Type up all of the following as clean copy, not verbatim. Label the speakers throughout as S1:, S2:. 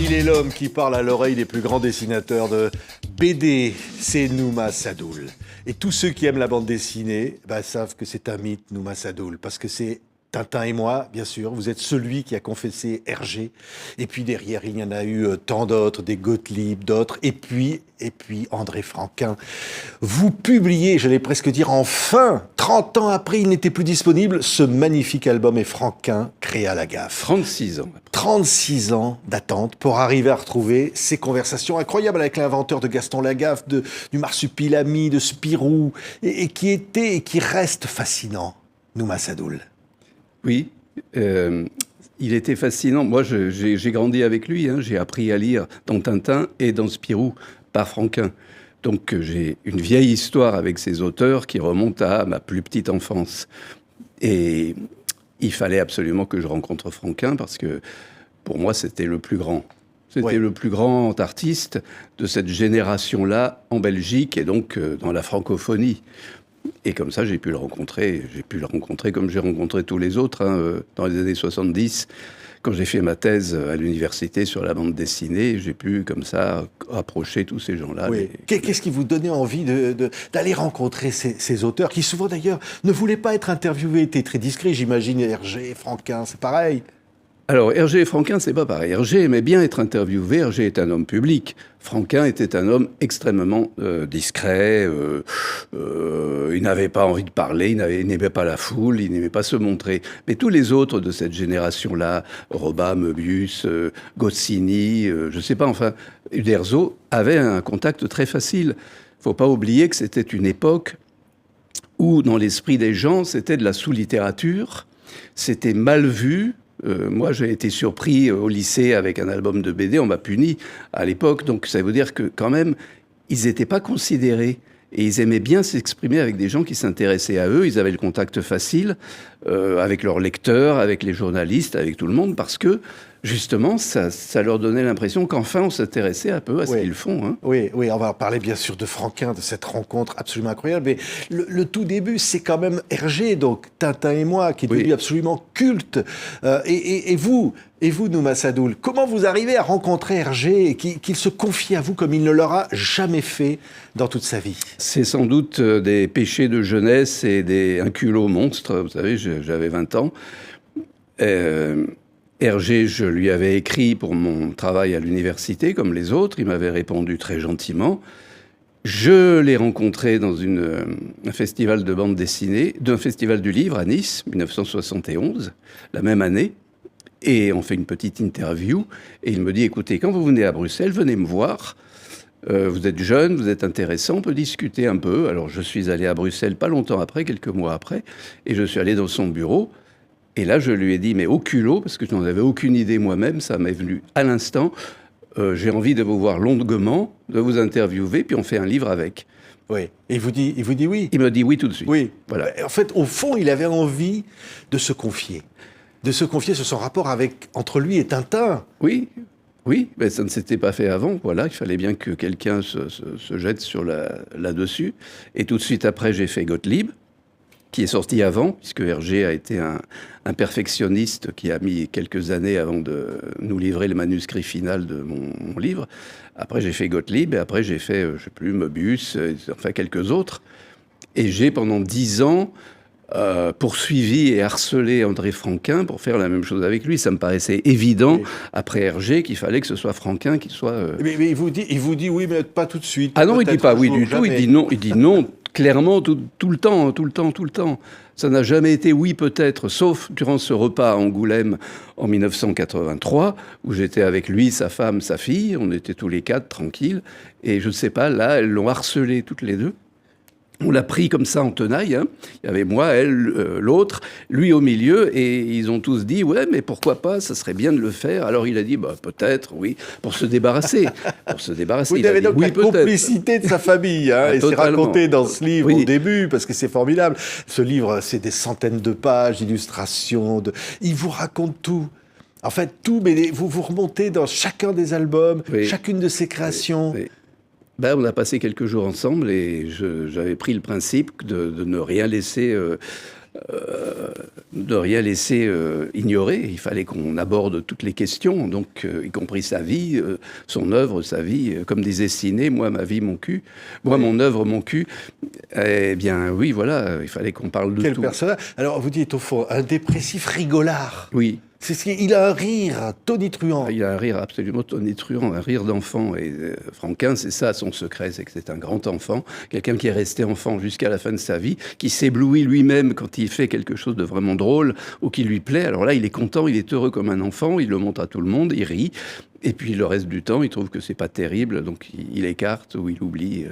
S1: Il est l'homme qui parle à l'oreille des plus grands dessinateurs de BD, c'est Numa Sadoul. Et tous ceux qui aiment la bande dessinée savent que c'est un mythe, Numa Sadoul, parce que c'est Tintin et moi, bien sûr, vous êtes celui qui a confessé Hergé. Et puis derrière, il y en a eu tant d'autres, des Gottlieb, d'autres. Et puis André Franquin. Vous publiez, j'allais presque dire enfin, 30 ans après, il n'était plus disponible, ce magnifique album et Franquin créa la gaffe.
S2: 36 ans.
S1: 36 ans d'attente pour arriver à retrouver ces conversations incroyables avec l'inventeur de Gaston Lagaffe, du Marsupilami, de Spirou, et qui était et qui reste fascinant, Numa Sadoul.
S2: Oui, il était fascinant. Moi, j'ai grandi avec lui. J'ai appris à lire dans Tintin et dans Spirou par Franquin. Donc, j'ai une vieille histoire avec ces auteurs qui remonte à ma plus petite enfance. Et il fallait absolument que je rencontre Franquin parce que, pour moi, c'était le plus grand. C'était le plus grand artiste de cette génération-là en Belgique et donc dans la francophonie. Et comme ça, j'ai pu le rencontrer comme j'ai rencontré tous les autres. Dans les années 70, quand j'ai fait ma thèse à l'université sur la bande dessinée, j'ai pu, comme ça, approcher tous ces gens-là.
S1: Oui. Qu'est-ce qui vous donnait envie d'aller rencontrer ces auteurs qui, souvent d'ailleurs, ne voulaient pas être interviewés, étaient très discrets, j'imagine, Hergé, Franquin, c'est pareil.
S2: Alors, Hergé et Franquin, c'est pas pareil. Hergé aimait bien être interviewé. Hergé est un homme public. Franquin était un homme extrêmement discret. Il n'avait pas envie de parler, il n'aimait pas la foule, il n'aimait pas se montrer. Mais tous les autres de cette génération-là, Roba, Möbius, Goscinny, je sais pas, enfin, Uderzo, avaient un contact très facile. Faut pas oublier que c'était une époque où, dans l'esprit des gens, c'était de la sous-littérature, c'était mal vu. Moi, j'ai été surpris au lycée avec un album de BD, on m'a puni à l'époque, donc ça veut dire que quand même, ils n'étaient pas considérés. Et ils aimaient bien s'exprimer avec des gens qui s'intéressaient à eux. Ils avaient le contact facile avec leurs lecteurs, avec les journalistes, avec tout le monde, parce que, justement, ça leur donnait l'impression qu'enfin, on s'intéressait un peu à ce qu'ils font.
S1: Oui, on va parler bien sûr de Franquin, de cette rencontre absolument incroyable. Mais le tout début, c'est quand même Hergé, donc Tintin et moi, qui est devenu absolument culte. Et vous, Numa Sadoul, comment vous arrivez à rencontrer Hergé et qu'il se confie à vous comme il ne l'aura jamais fait dans toute sa vie?
S2: C'est sans doute des péchés de jeunesse et un culot monstre. Vous savez, j'avais 20 ans. Hergé, je lui avais écrit pour mon travail à l'université, comme les autres. Il m'avait répondu très gentiment. Je l'ai rencontré dans un festival de bande dessinée, d'un festival du livre à Nice, 1971, la même année. Et on fait une petite interview. Et il me dit, écoutez, quand vous venez à Bruxelles, venez me voir. Vous êtes jeune, vous êtes intéressant, on peut discuter un peu. Alors, je suis allé à Bruxelles pas longtemps après, quelques mois après. Et je suis allé dans son bureau. Et là, je lui ai dit, mais au culot, parce que je n'en avais aucune idée moi-même, ça m'est venu à l'instant, j'ai envie de vous voir longuement, de vous interviewer, puis on fait un livre avec.
S1: Oui. Et il vous dit oui?
S2: Il me dit oui tout de suite.
S1: Oui.
S2: Voilà.
S1: En fait, au fond, il avait envie de se confier. De se confier sur son rapport entre lui et Tintin.
S2: Oui, mais ça ne s'était pas fait avant. Voilà, il fallait bien que quelqu'un se jette là-dessus. Et tout de suite après, j'ai fait Gottlieb, qui est sorti avant, puisque Hergé a été un perfectionniste qui a mis quelques années avant de nous livrer le manuscrit final de mon livre. Après, j'ai fait Gottlieb, et après, j'ai fait, je ne sais plus, Möbius, enfin quelques autres. Et j'ai, pendant 10 ans, poursuivi et harcelé André Franquin pour faire la même chose avec lui. Ça me paraissait évident, après Hergé, qu'il fallait que ce soit Franquin qui soit...
S1: Mais il vous dit oui, mais pas tout de suite.
S2: Ah non, il ne dit pas oui du tout, il dit non clairement tout le temps. Ça n'a jamais été oui peut-être, sauf durant ce repas à Angoulême en 1983, où j'étais avec lui, sa femme, sa fille, on était tous les 4 tranquilles, et je ne sais pas, là, elles l'ont harcelé toutes les deux. On l'a pris comme ça en tenaille. Il y avait moi, elle, l'autre, lui au milieu, et ils ont tous dit « Ouais, mais pourquoi pas, ça serait bien de le faire. » Alors il a dit « Peut-être, oui, pour se débarrasser. »
S1: Vous avez donc la complicité de sa famille, et c'est raconté dans ce livre au début, parce que c'est formidable. Ce livre, c'est des centaines de pages d'illustrations. Il vous raconte tout. En fait, tout, mais vous remontez dans chacun des albums, chacune de ses créations.
S2: On a passé quelques jours ensemble et j'avais pris le principe de ne rien laisser de rien laisser ignorer. Il fallait qu'on aborde toutes les questions, donc y compris sa vie, son œuvre, sa vie. Comme disait Ciné, moi, ma vie, mon cul. Moi, mon œuvre, mon cul. Eh bien, oui, voilà, il fallait qu'on parle de
S1: Quel
S2: tout.
S1: personnage. Alors, vous dites, au fond, un dépressif rigolard.
S2: Oui.
S1: Il a un rire tonitruant.
S2: Il a un rire absolument tonitruant, un rire d'enfant. Et Franquin, c'est ça son secret, c'est que c'est un grand enfant, quelqu'un qui est resté enfant jusqu'à la fin de sa vie, qui s'éblouit lui-même quand il fait quelque chose de vraiment drôle ou qui lui plaît. Alors là, il est content, il est heureux comme un enfant, il le montre à tout le monde, il rit. Et puis le reste du temps, il trouve que c'est pas terrible, donc il écarte ou il oublie.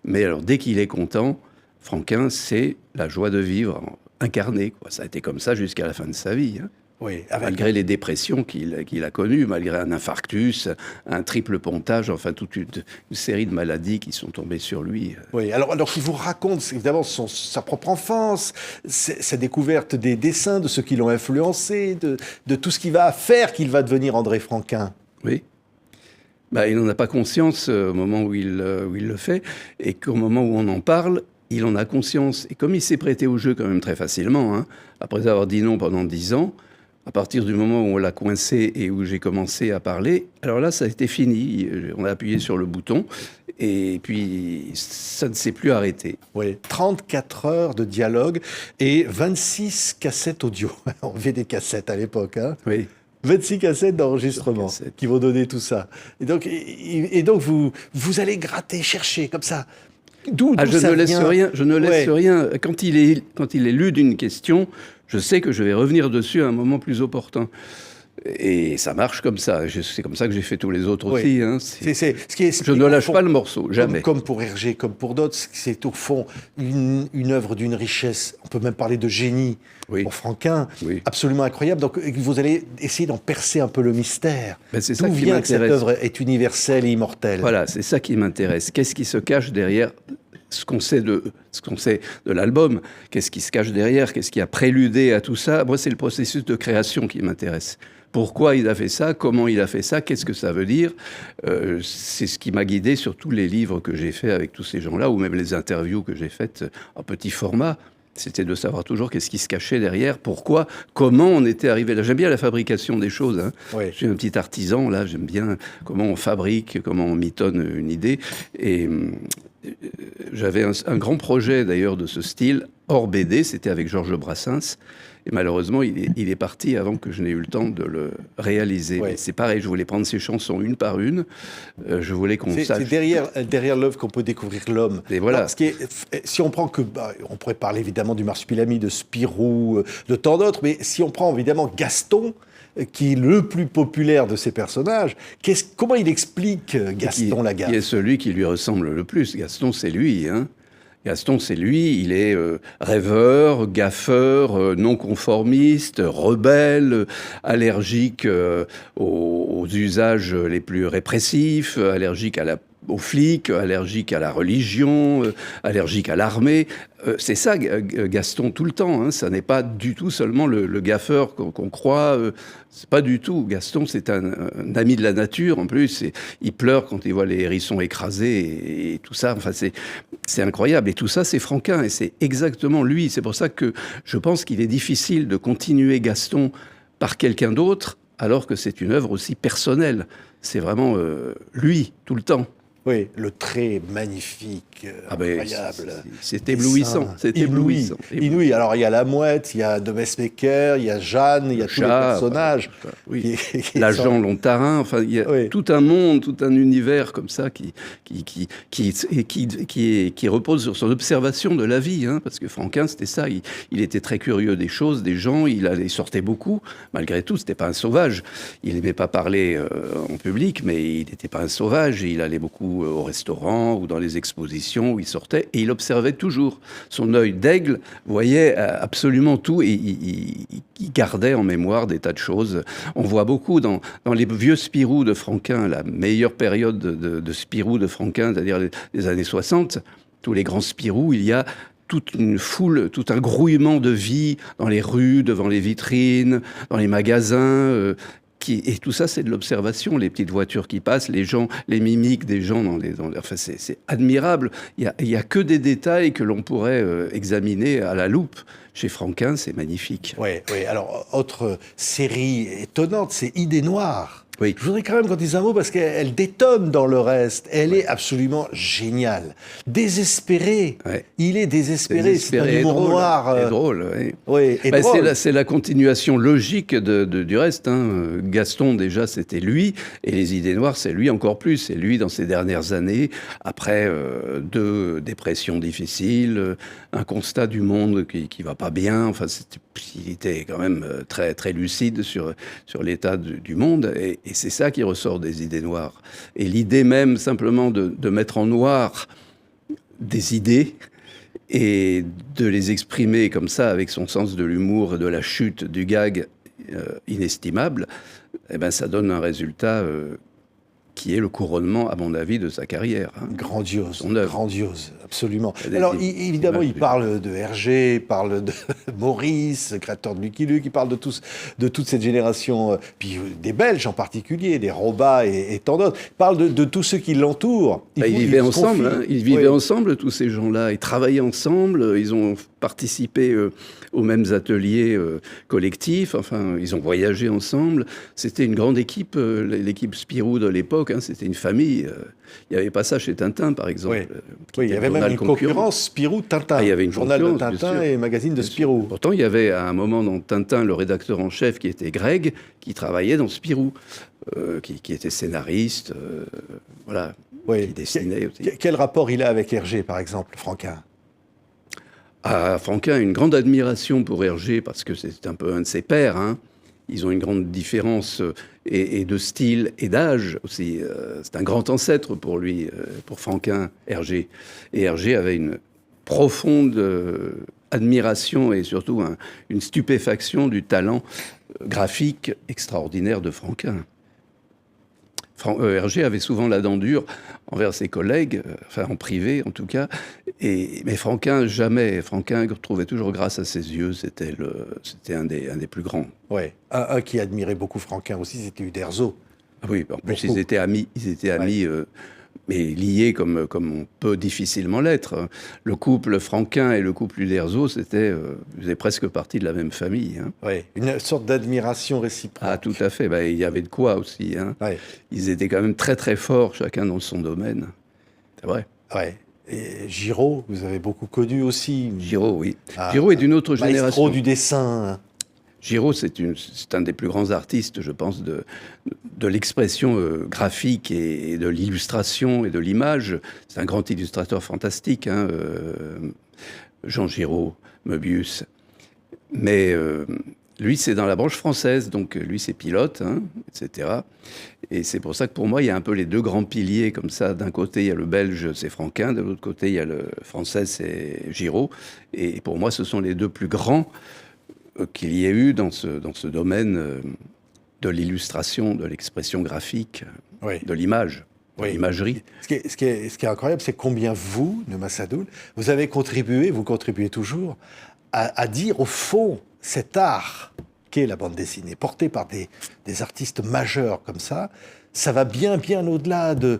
S2: Mais alors, dès qu'il est content, Franquin, c'est la joie de vivre incarnée, quoi. Ça a été comme ça jusqu'à la fin de sa vie, hein.
S1: Oui,
S2: Malgré les dépressions qu'il a connues, malgré un infarctus, un triple pontage, enfin toute une série de maladies qui sont tombées sur lui.
S1: Oui, alors il vous raconte évidemment sa propre enfance, sa découverte des dessins, de ceux qui l'ont influencé, de tout ce qui va faire qu'il va devenir André Franquin.
S2: Oui. Il n'en a pas conscience au moment où il le fait, et qu'au moment où on en parle, il en a conscience. Et comme il s'est prêté au jeu quand même très facilement, hein, après avoir dit non pendant 10 ans, à partir du moment où on l'a coincé et où j'ai commencé à parler, alors là, ça a été fini. On a appuyé sur le bouton et puis ça ne s'est plus arrêté.
S1: Oui, 34 heures de dialogue et 26 cassettes audio. On avait des cassettes à l'époque, hein.
S2: Oui.
S1: 26 cassettes d'enregistrement qui vont donner tout ça. Et donc vous allez gratter, chercher comme ça. D'où
S2: je
S1: ça
S2: ne laisse
S1: vient
S2: rien. Je ne laisse rien. Quand il est lu d'une question, je sais que je vais revenir dessus à un moment plus opportun. Et ça marche comme ça. C'est comme ça que j'ai fait tous les autres aussi. Hein. Je ne lâche pas le morceau, jamais.
S1: Comme pour Hergé, comme pour d'autres, c'est au fond une œuvre d'une richesse. On peut même parler de génie pour Franquin, absolument incroyable. Donc vous allez essayer d'en percer un peu le mystère.
S2: C'est ça
S1: D'où
S2: qui
S1: vient que cette
S2: m'intéresse.
S1: œuvre est universelle et immortelle.
S2: Voilà, c'est ça qui m'intéresse. Qu'est-ce qui se cache derrière ce qu'on sait de l'album? Qu'est-ce qui se cache derrière? Qu'est-ce qui a préludé à tout ça? Moi, c'est le processus de création qui m'intéresse. Pourquoi il a fait ça? Comment il a fait ça? Qu'est-ce que ça veut dire? C'est ce qui m'a guidé sur tous les livres que j'ai faits avec tous ces gens-là, ou même les interviews que j'ai faites en petit format. C'était de savoir toujours qu'est-ce qui se cachait derrière, pourquoi, comment on était arrivé là. J'aime bien la fabrication des choses, hein. Je suis un petit artisan, là, j'aime bien comment on fabrique, comment on mitonne une idée. Et j'avais un grand projet d'ailleurs de ce style, hors BD, c'était avec Georges Brassens. Et malheureusement, il est parti avant que je n'ai eu le temps de le réaliser. C'est pareil, je voulais prendre ces chansons une par une. Je voulais qu'on sache.
S1: C'est derrière l'œuvre qu'on peut découvrir l'homme.
S2: Et voilà.
S1: Si on prend on pourrait parler évidemment du Marsupilami, de Spirou, de tant d'autres, mais si on prend évidemment Gaston, qui est le plus populaire de ces personnages, comment il explique Gaston Lagaffe?
S2: Qui est celui qui lui ressemble le plus. Gaston, c'est lui, hein. Gaston, c'est lui, il est rêveur, gaffeur, non-conformiste, rebelle, allergique aux usages les plus répressifs, allergique aux flics, allergique à la religion, allergique à l'armée. C'est ça, Gaston, tout le temps. Hein. Ça n'est pas du tout seulement le gaffeur qu'on croit. C'est pas du tout. Gaston, c'est un ami de la nature, en plus. Il pleure quand il voit les hérissons écrasés et tout ça. Enfin, c'est incroyable. Et tout ça, c'est Franquin. Et c'est exactement lui. C'est pour ça que je pense qu'il est difficile de continuer Gaston par quelqu'un d'autre, alors que c'est une œuvre aussi personnelle. C'est vraiment lui, tout le temps.
S1: Oui, le trait magnifique, incroyable.
S2: C'est éblouissant. C'est éblouissant.
S1: Inouï. Alors, il y a la mouette, il y a de Messmaker, il y a Jeanne, il y a tous les personnages.
S2: L'agent Lontarin, enfin, il y a tout un monde, tout un univers comme ça qui repose sur son observation de la vie. Hein, parce que Franquin, c'était ça. Il était très curieux des choses, des gens. Il sortait beaucoup. Malgré tout, c'était pas un sauvage. Il n'aimait pas parler en public, mais il n'était pas un sauvage. Il allait beaucoup au restaurant ou dans les expositions où il sortait, et il observait toujours. Son œil d'aigle voyait absolument tout, et il gardait en mémoire des tas de choses. On voit beaucoup dans les vieux Spirou de Franquin, la meilleure période de Spirou de Franquin, c'est-à-dire les années 60, tous les grands Spirou, il y a toute une foule, tout un grouillement de vie dans les rues, devant les vitrines, dans les magasins, et tout ça, c'est de l'observation. Les petites voitures qui passent, les gens, les mimiques des gens enfin, c'est admirable. Il y a que des détails que l'on pourrait examiner à la loupe. Chez Franquin, c'est magnifique.
S1: Oui, oui. Alors, autre série étonnante, c'est Idées noires.
S2: Oui.
S1: Je voudrais quand même qu'on dise un mot parce qu'elle détonne dans le reste. Elle est absolument géniale. Désespéré.
S2: Ouais.
S1: Il est désespéré. C'est un humour noir.
S2: Et drôle, oui.
S1: Oui, et drôle.
S2: C'est la continuation logique du reste. Hein. Gaston, déjà, c'était lui. Et les Idées noires, c'est lui encore plus. C'est lui dans ces dernières années, après 2 dépressions difficiles, un constat du monde qui va pas bien. Enfin, il était quand même très, très lucide sur l'état du monde. Et c'est ça qui ressort des Idées noires. Et l'idée même, simplement, de mettre en noir des idées et de les exprimer comme ça, avec son sens de l'humour et de la chute du gag inestimable, eh ben, ça donne un résultat qui est le couronnement, à mon avis, de sa carrière. Hein.
S1: Grandiose,
S2: Son œuvre.
S1: grandiose, absolument. Alors, évidemment, il parle de Hergé, il parle de Maurice, créateur de Lucky Luke, il parle de toute cette génération, puis des Belges en particulier, des Robat et tant d'autres. Il parle de tous ceux qui l'entourent.
S2: Ils vivaient ensemble, hein. Ils vivaient ensemble, tous ces gens-là. Ils travaillaient ensemble, ils ont participé aux mêmes ateliers collectifs, enfin, ils ont voyagé ensemble. C'était une grande équipe, l'équipe Spirou de l'époque, hein, c'était une famille. Il n'y avait pas ça chez Tintin, par exemple.
S1: Oui, il y avait même une concurrence Spirou-Tintin.
S2: Il y avait une
S1: journal de Tintin et magazine de Spirou.
S2: Pourtant, il y avait à un moment dans Tintin le rédacteur en chef qui était Greg, qui travaillait dans Spirou, qui était scénariste, voilà, qui dessinait aussi.
S1: Quel rapport il a avec Hergé, par exemple, Franquin?
S2: Franquin a une grande admiration pour Hergé, parce que c'est un peu un de ses pairs, hein. Ils ont une grande différence et de style et d'âge aussi. C'est un grand ancêtre pour lui, pour Franquin, Hergé. Et Hergé avait une profonde admiration et surtout une stupéfaction du talent graphique extraordinaire de Franquin. Hergé avait souvent la dent dure envers ses collègues, enfin en privé en tout cas, mais Franquin jamais. Franquin trouvait toujours grâce à ses yeux, c'était un des plus grands.
S1: Oui, un qui admirait beaucoup Franquin aussi, c'était Uderzo.
S2: Oui, en plus ils étaient amis, mais liés comme on peut difficilement l'être. Le couple Franquin et le couple Uderzo, faisaient presque partie de la même famille. Hein.
S1: Oui, une sorte d'admiration réciproque.
S2: Ah, tout à fait. Ben, il y avait de quoi aussi. Hein. Ouais. Ils étaient quand même très très forts, chacun dans son domaine. C'est vrai.
S1: Oui. Et Giraud, vous avez beaucoup connu aussi.
S2: Giraud, oui. Giraud est d'une autre génération.
S1: Maestro du dessin.
S2: Giraud, c'est un des plus grands artistes, je pense, de l'expression graphique et de l'illustration et de l'image. C'est un grand illustrateur fantastique, hein, Jean Giraud, Möbius. Mais lui, c'est dans la branche française, donc lui, c'est pilote, hein, etc. Et c'est pour ça que pour moi, il y a un peu les 2 grands piliers comme ça. D'un côté, il y a le belge, c'est Franquin. De l'autre côté, il y a le français, c'est Giraud. Et pour moi, ce sont les 2 plus grands qu'il y ait eu dans ce domaine de l'illustration, de l'expression graphique, de l'image, de l'imagerie.
S1: Ce qui est incroyable, c'est combien vous, Numa Sadoul, vous avez contribué, vous contribuez toujours, à dire au fond cet art qu'est la bande dessinée, porté par des artistes majeurs comme ça. Ça va bien, bien au-delà de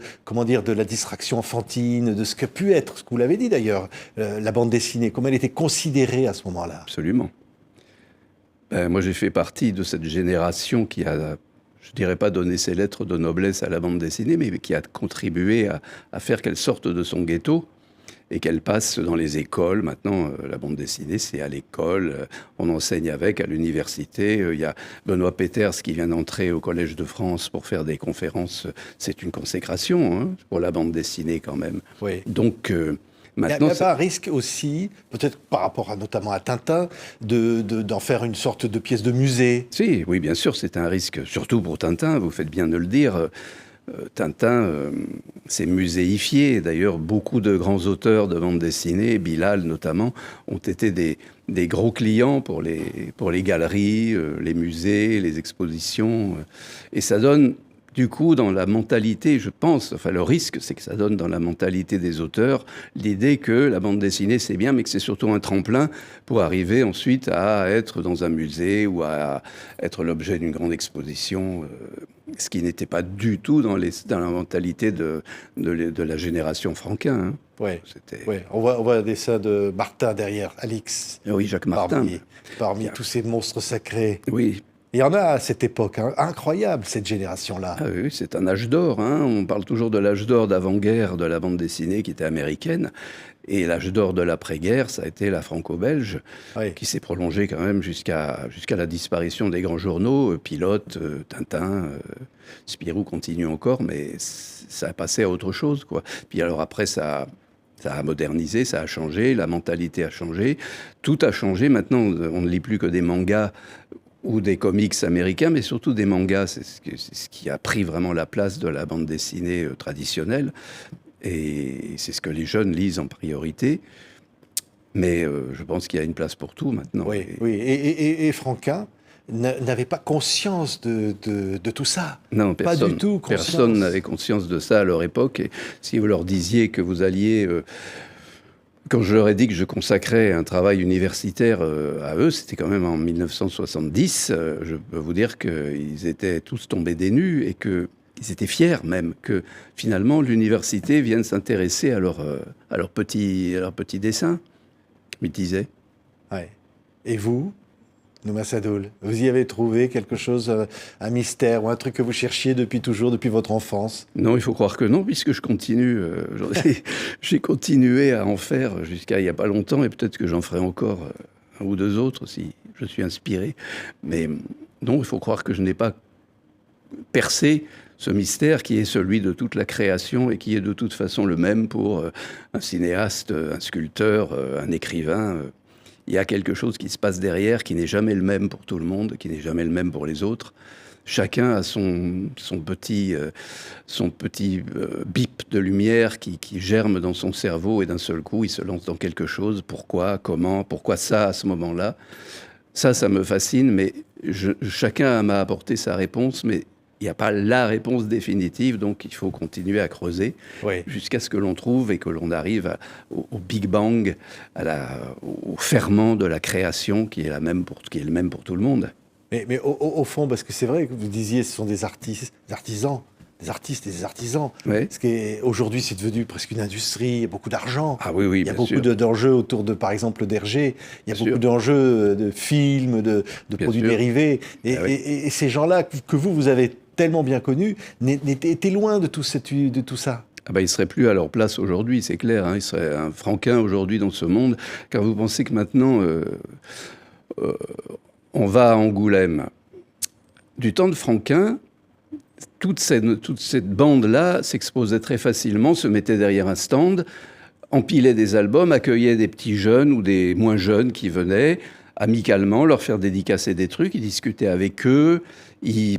S1: la distraction enfantine, de ce qu'a pu être, ce que vous l'avez dit d'ailleurs, la bande dessinée, comment elle était considérée à ce moment-là.
S2: Absolument. Moi, j'ai fait partie de cette génération qui a, je dirais pas donné ses lettres de noblesse à la bande dessinée, mais qui a contribué à faire qu'elle sorte de son ghetto et qu'elle passe dans les écoles. Maintenant, la bande dessinée, c'est à l'école, on enseigne avec, à l'université. Il y a Benoît Peters qui vient d'entrer au Collège de France pour faire des conférences. C'est une consécration, hein, pour la bande dessinée quand même.
S1: Oui.
S2: Donc...
S1: Maintenant, il n'y a pas un risque aussi, peut-être par rapport notamment à Tintin, d'en faire une sorte de pièce de musée?
S2: Si, oui, bien sûr, c'est un risque, surtout pour Tintin, vous faites bien de le dire. Tintin s'est muséifié. D'ailleurs, beaucoup de grands auteurs de bande dessinée, Bilal notamment, ont été des gros clients pour les galeries, les musées, les expositions. Et ça donne du coup, dans la mentalité, je pense, enfin le risque, c'est que ça donne dans la mentalité des auteurs l'idée que la bande dessinée, c'est bien, mais que c'est surtout un tremplin pour arriver ensuite à être dans un musée ou à être l'objet d'une grande exposition, ce qui n'était pas du tout dans la mentalité de la génération Franquin. Hein.
S1: Ouais. Ouais. On voit un dessin de Martin derrière, Alix.
S2: Oui, Jacques Martin.
S1: Parmi tous ces monstres sacrés.
S2: Oui.
S1: Il y en a à cette époque, hein. Incroyable cette génération-là.
S2: Ah oui, c'est un âge d'or. Hein. On parle toujours de l'âge d'or d'avant-guerre de la bande dessinée qui était américaine. Et l'âge d'or de l'après-guerre, ça a été la franco-belge, qui s'est prolongée quand même jusqu'à la disparition des grands journaux, Pilote, Tintin, Spirou continue encore, mais ça a passé à autre chose, quoi. Puis alors après, ça a modernisé, ça a changé, la mentalité a changé, tout a changé. Maintenant, on ne lit plus que des mangas ou des comics américains, mais surtout des mangas. C'est ce qui a pris vraiment la place de la bande dessinée traditionnelle. Et c'est ce que les jeunes lisent en priorité. Mais je pense qu'il y a une place pour tout maintenant.
S1: Oui, oui. Et Franquin n'avait pas conscience de tout ça.
S2: Non, personne,
S1: pas du tout conscience.
S2: Personne n'avait conscience de ça à leur époque. Et si vous leur disiez que vous alliez... quand je leur ai dit que je consacrais un travail universitaire à eux, c'était quand même en 1970, je peux vous dire qu'ils étaient tous tombés des nues et qu'ils étaient fiers même que finalement l'université vienne s'intéresser à leurs petits dessins, ils disaient.
S1: Ouais. Et vous, Nouma Sadoul, vous y avez trouvé quelque chose, un mystère ou un truc que vous cherchiez depuis toujours, depuis votre enfance?
S2: Non, il faut croire que non, puisque je continue. J'ai continué à en faire jusqu'à il n'y a pas longtemps, et peut-être que j'en ferai encore un ou deux autres si je suis inspiré. Mais non, il faut croire que je n'ai pas percé ce mystère qui est celui de toute la création et qui est de toute façon le même pour un cinéaste, un sculpteur, un écrivain. Il y a quelque chose qui se passe derrière qui n'est jamais le même pour tout le monde, qui n'est jamais le même pour les autres. Chacun a son petit bip de lumière qui germe dans son cerveau et d'un seul coup, il se lance dans quelque chose. Pourquoi, comment, pourquoi ça à ce moment-là? Ça me fascine, mais chacun m'a apporté sa réponse, mais il n'y a pas la réponse définitive, donc il faut continuer à creuser jusqu'à ce que l'on trouve et que l'on arrive au Big Bang, au ferment de la création qui est le même pour tout le monde.
S1: Mais au fond, parce que c'est vrai que vous disiez, ce sont des artistes et des artisans.
S2: Oui.
S1: Parce qu'aujourd'hui, c'est devenu presque une industrie, il y a beaucoup d'argent.
S2: Ah oui,
S1: il y a beaucoup d'enjeux autour de, par exemple, d'Hergé. Il y a beaucoup d'enjeux de films, de produits dérivés. Et ces gens-là que vous avez tellement bien connus, étaient loin de tout ça.
S2: Ah ben, ils ne seraient plus à leur place aujourd'hui, c'est clair. Hein. Ils seraient un Franquin aujourd'hui dans ce monde. Car vous pensez que maintenant, on va à Angoulême. Du temps de Franquin, toute cette bande-là s'exposait très facilement, se mettait derrière un stand, empilait des albums, accueillait des petits jeunes ou des moins jeunes qui venaient amicalement leur faire dédicacer des trucs, ils discutaient avec eux.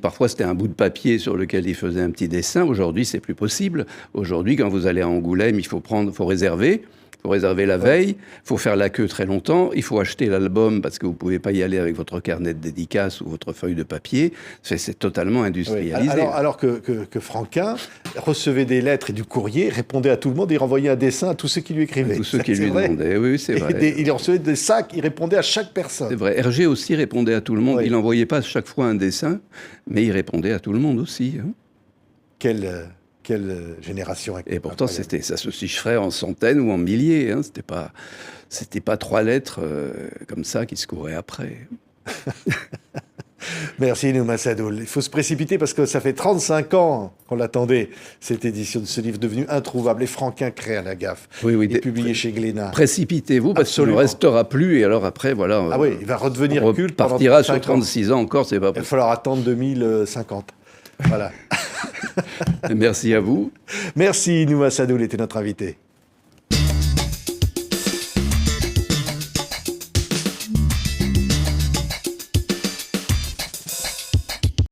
S2: Parfois, c'était un bout de papier sur lequel ils faisaient un petit dessin. Aujourd'hui, c'est plus possible. Aujourd'hui, quand vous allez à Angoulême, il faut réserver. Il faut réserver la veille, il faut faire la queue très longtemps, il faut acheter l'album parce que vous ne pouvez pas y aller avec votre carnet de dédicace ou votre feuille de papier. C'est totalement industrialisé.
S1: Oui. Alors que Franquin recevait des lettres et du courrier, répondait à tout le monde et renvoyait un dessin à tous ceux qui lui écrivaient.
S2: À tous ceux qui lui demandaient, oui, c'est vrai.
S1: Il recevait des sacs, il répondait à chaque personne.
S2: C'est vrai. Hergé aussi répondait à tout le monde.
S1: Oui.
S2: Il n'envoyait pas chaque fois un dessin, mais il répondait à tout le monde aussi. Hein.
S1: Quelle génération.
S2: Et pourtant, ça se chiffrait en centaines ou en milliers. Hein. C'était pas 3 lettres comme ça qui se couraient après.
S1: Merci Nouma Sadoul. Il faut se précipiter parce que ça fait 35 ans qu'on l'attendait, cette édition de ce livre devenu introuvable. Et Franquin crée à la gaffe.
S2: Oui,
S1: et publié chez Glénat.
S2: Précipitez-vous parce qu'il ne restera plus. Et alors après, voilà.
S1: Ah oui, il va redevenir culte.
S2: Partira sur 36 ans encore, c'est pas possible.
S1: Il va falloir attendre 2050. Voilà.
S2: Merci à vous.
S1: Merci, Nouma Sadoul était notre invité.